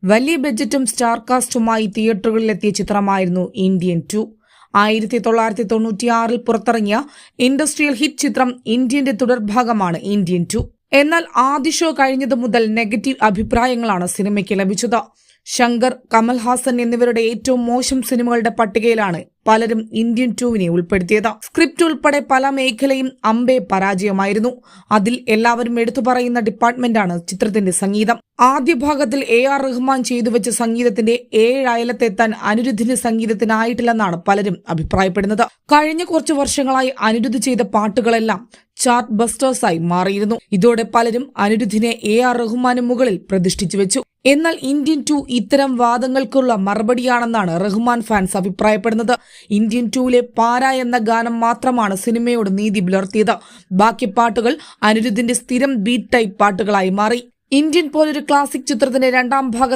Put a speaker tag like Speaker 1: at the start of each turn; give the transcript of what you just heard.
Speaker 1: വലിയ ബഡ്ജറ്റും സ്റ്റാർ കാസ്റ്റുമായി തിയേറ്ററുകളിലെത്തിയ ചിത്രമായിരുന്നു ഇന്ത്യൻ 2. 1996 പുറത്തിറങ്ങിയ ഇൻഡസ്ട്രിയൽ ഹിറ്റ് ചിത്രം ഇന്ത്യന്റെ തുടർഭാഗമാണ് ഇന്ത്യൻ 2. എന്നാൽ ആദ്യ ഷോ കഴിഞ്ഞതു മുതൽ നെഗറ്റീവ് അഭിപ്രായങ്ങളാണ് സിനിമയ്ക്ക് ലഭിച്ചത്. ശങ്കർ, കമൽഹാസൻ എന്നിവരുടെ ഏറ്റവും മോശം സിനിമകളുടെ പട്ടികയിലാണ് പലരും ഇന്ത്യൻ 2വിനെ ഉൾപ്പെടുത്തിയത്. സ്ക്രിപ്റ്റ് ഉൾപ്പെടെ പല മേഖലയും അമ്പേ പരാജയമായിരുന്നു. അതിൽ എല്ലാവരും എടുത്തു പറയുന്ന ഡിപ്പാർട്ട്മെന്റാണ് ചിത്രത്തിന്റെ സംഗീതം. ആദ്യ ഭാഗത്തിൽ AR റഹ്മാൻ ചെയ്തുവെച്ച സംഗീതത്തിന്റെ 7 അയലത്തെത്താൻ അനിരുദ്ധിന്റെ സംഗീതത്തിനായിട്ടില്ലെന്നാണ് പലരും അഭിപ്രായപ്പെടുന്നത്. കഴിഞ്ഞ കുറച്ചു വർഷങ്ങളായി അനിരുദ്ധ് ചെയ്ത പാട്ടുകളെല്ലാം ചാർട്ട് ബസ്റ്റേഴ്സായി മാറിയിരുന്നു. ഇതോടെ പലരും അനിരുദ്ധിനെ AR റഹ്മാന് മുകളിൽ പ്രതിഷ്ഠിച്ചു വെച്ചു. എന്നാൽ ഇന്ത്യൻ 2 ഇത്തരം വാദങ്ങൾക്കുള്ള മറുപടിയാണെന്നാണ് റഹ്മാൻ ഫാൻസ് അഭിപ്രായപ്പെടുന്നത്. ഇന്ത്യൻ 2ലെ പാര എന്ന ഗാനം മാത്രമാണ് സിനിമയോട് നീതി പുലർത്തിയത്. ബാക്കി പാട്ടുകൾ അനിരുദ്ധിന്റെ സ്ഥിരം ബീറ്റ് ടൈപ്പ് പാട്ടുകളായി മാറി. ഇന്ത്യൻ പോലൊരു ക്ലാസിക് ചിത്രത്തിന്റെ രണ്ടാം ഭാഗം